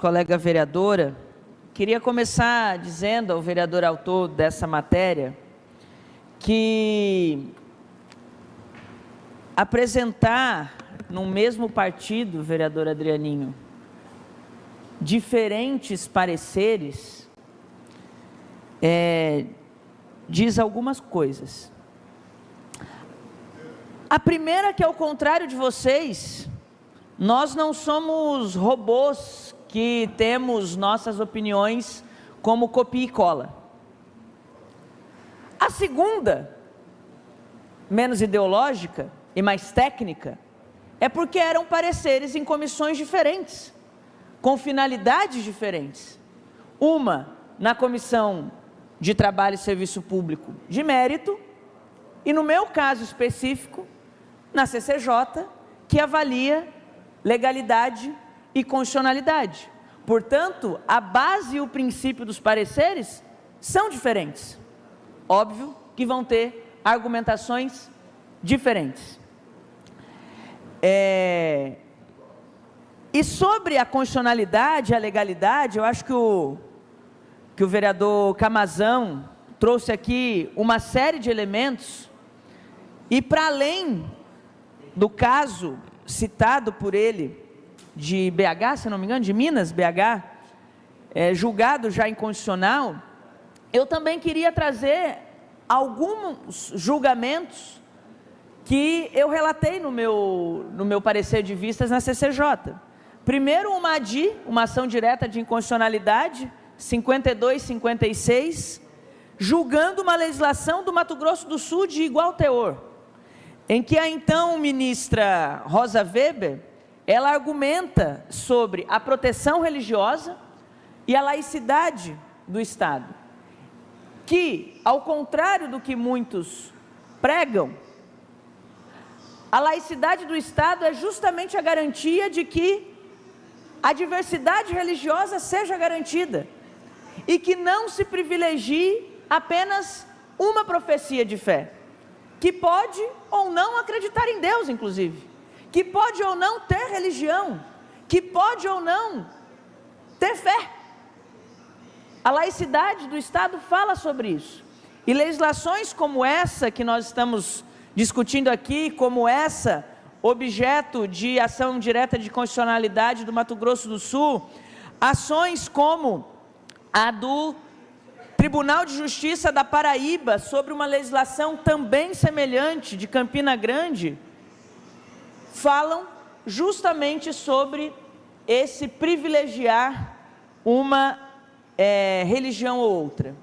Colega vereadora, queria começar dizendo ao vereador autor dessa matéria que apresentar no mesmo partido, vereador Adrianinho, diferentes pareceres, diz algumas coisas. A primeira, que ao contrário de vocês, nós não somos robôs que temos nossas opiniões como copia e cola. A segunda, menos ideológica e mais técnica, é porque eram pareceres em comissões diferentes, com finalidades diferentes. Uma na Comissão de Trabalho e Serviço Público de Mérito, e no meu caso específico, na CCJ, que avalia legalidade e constitucionalidade. Portanto, a base e o princípio dos pareceres são diferentes. Óbvio que vão ter argumentações diferentes. E sobre a constitucionalidade e a legalidade, eu acho que o vereador Camazão trouxe aqui uma série de elementos, e para além do caso citado por ele, de BH, se não me engano, de Minas, BH, julgado já inconstitucional, eu também queria trazer alguns julgamentos que eu relatei no meu parecer de vistas na CCJ. Primeiro, uma ADI, uma ação direta de inconstitucionalidade, 5256, julgando uma legislação do Mato Grosso do Sul de igual teor, em que a então ministra Rosa Weber, ela argumenta sobre a proteção religiosa e a laicidade do Estado, que, ao contrário do que muitos pregam, a laicidade do Estado é justamente a garantia de que a diversidade religiosa seja garantida, e que não se privilegie apenas uma profecia de fé, que pode ou não acreditar em Deus, inclusive, que pode ou não ter religião, que pode ou não ter fé. A laicidade do Estado fala sobre isso. E legislações como essa que nós estamos discutindo aqui, como essa, objeto de ação direta de constitucionalidade do Mato Grosso do Sul, ações como a do Tribunal de Justiça da Paraíba, sobre uma legislação também semelhante de Campina Grande, falam justamente sobre esse privilegiar uma religião ou outra.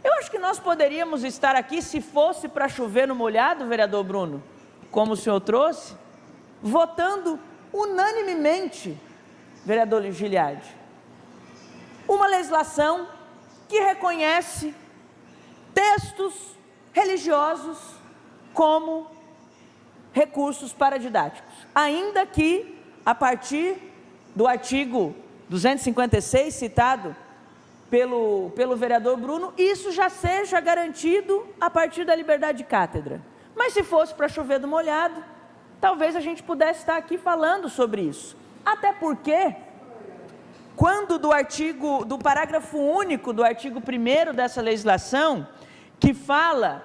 Eu acho que nós poderíamos estar aqui, se fosse para chover no molhado, vereador Bruno, como o senhor trouxe, votando unanimemente, vereador Giliardi, uma legislação que reconhece textos religiosos como recursos paradidáticos, ainda que a partir do artigo 256, citado pelo vereador Bruno, isso já seja garantido a partir da liberdade de cátedra. Mas se fosse para chover do molhado, talvez a gente pudesse estar aqui falando sobre isso. Até porque, quando do parágrafo único do artigo 1º dessa legislação, que fala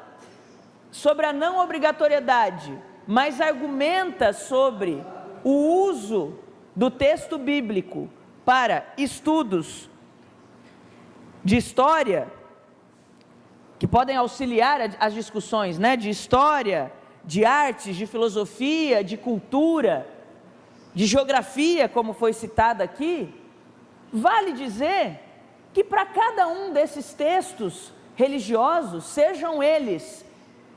sobre a não obrigatoriedade, mas argumenta sobre o uso do texto bíblico para estudos de história, que podem auxiliar as discussões, de história, de artes, de filosofia, de cultura, de geografia, como foi citado aqui, vale dizer que para cada um desses textos religiosos, sejam eles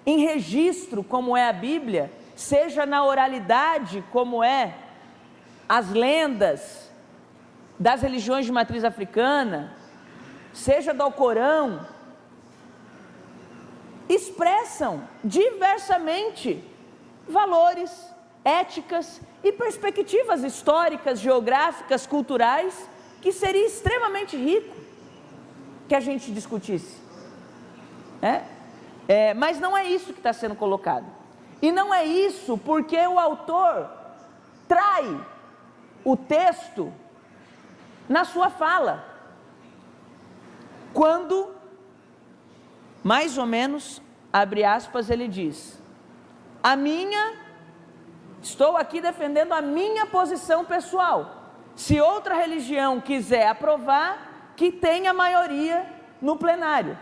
em registro, como é a Bíblia, seja na oralidade, como é as lendas das religiões de matriz africana, seja do Alcorão, expressam diversamente valores, éticas e perspectivas históricas, geográficas, culturais, que seria extremamente rico que a gente discutisse. Mas não é isso que está sendo colocado. E não é isso porque o autor trai o texto na sua fala, quando, mais ou menos, abre aspas, ele diz: estou aqui defendendo a minha posição pessoal. Se outra religião quiser aprovar, que tenha maioria no plenário.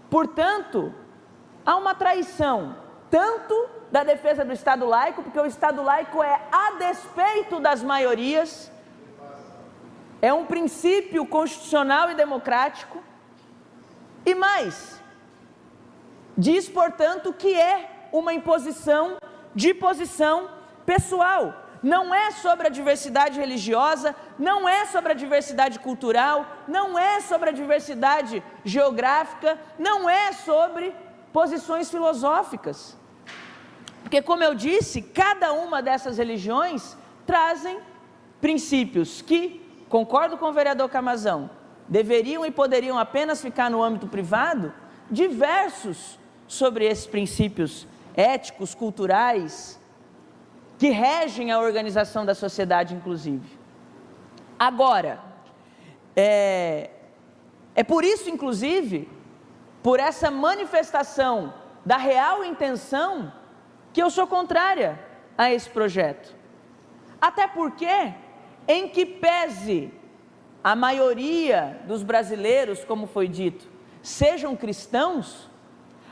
Portanto, há uma traição, tanto da defesa do Estado laico, porque o Estado laico é a despeito das maiorias, é um princípio constitucional e democrático, e mais, diz, portanto, que é uma imposição de posição pessoal. Não é sobre a diversidade religiosa, não é sobre a diversidade cultural, não é sobre a diversidade geográfica, não é sobre posições filosóficas. Porque, como eu disse, cada uma dessas religiões trazem princípios que, concordo com o vereador Camazão, deveriam e poderiam apenas ficar no âmbito privado, diversos sobre esses princípios éticos, culturais, que regem a organização da sociedade, inclusive. Agora, é por isso, inclusive, por essa manifestação da real intenção, que eu sou contrária a esse projeto. Até porque, em que pese a maioria dos brasileiros, como foi dito, sejam cristãos,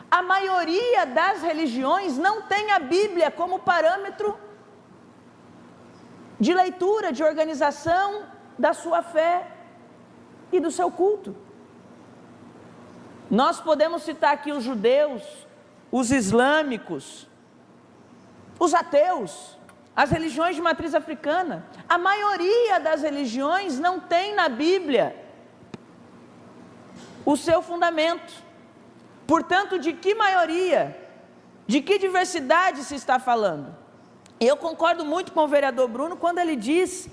a maioria das religiões não tem a Bíblia como parâmetro de leitura, de organização da sua fé e do seu culto. Nós podemos citar aqui os judeus, os islâmicos, os ateus, as religiões de matriz africana. A maioria das religiões não tem na Bíblia o seu fundamento. Portanto, de que maioria, de que diversidade se está falando? Eu concordo muito com o vereador Bruno quando ele diz,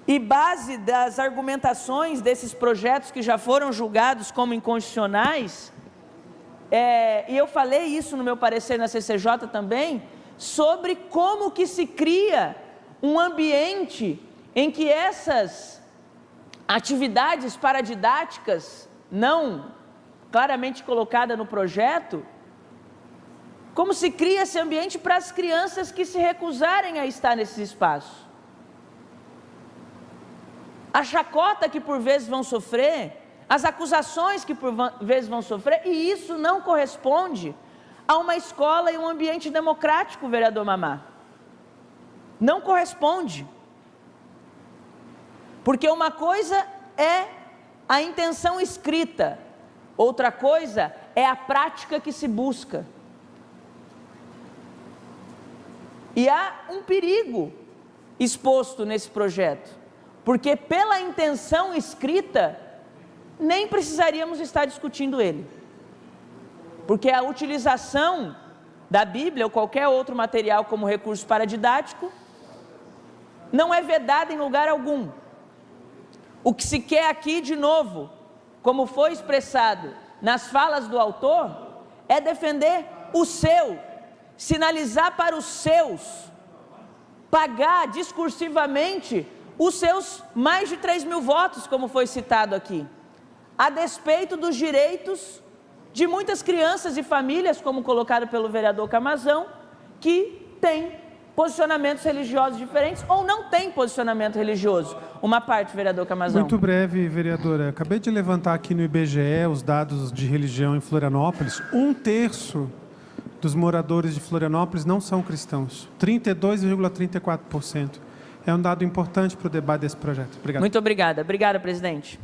e base das argumentações desses projetos que já foram julgados como inconstitucionais, e eu falei isso no meu parecer na CCJ também, sobre como que se cria um ambiente em que essas atividades paradidáticas, não claramente colocada no projeto, como se cria esse ambiente para as crianças que se recusarem a estar nesses espaços. A chacota que por vezes vão sofrer, as acusações que por vezes vão sofrer, e isso não corresponde a uma escola e um ambiente democrático, vereador Mamá. Não corresponde. Porque uma coisa é a intenção escrita, outra coisa é a prática que se busca. E há um perigo exposto nesse projeto, porque pela intenção escrita, nem precisaríamos estar discutindo ele. Porque a utilização da Bíblia ou qualquer outro material como recurso paradidático não é vedada em lugar algum. O que se quer aqui, de novo, como foi expressado nas falas do autor, é defender o seu, sinalizar para os seus, pagar discursivamente os seus mais de 3.000 votos, como foi citado aqui, a despeito dos direitos de muitas crianças e famílias, como colocado pelo vereador Camazão, que têm posicionamentos religiosos diferentes ou não têm posicionamento religioso. Uma parte, vereador Camazão. Muito breve, vereadora. Acabei de levantar aqui no IBGE os dados de religião em Florianópolis. 1/3 dos moradores de Florianópolis não são cristãos. 32,34%. É um dado importante para o debate desse projeto. Obrigado. Muito obrigada. Obrigada, presidente.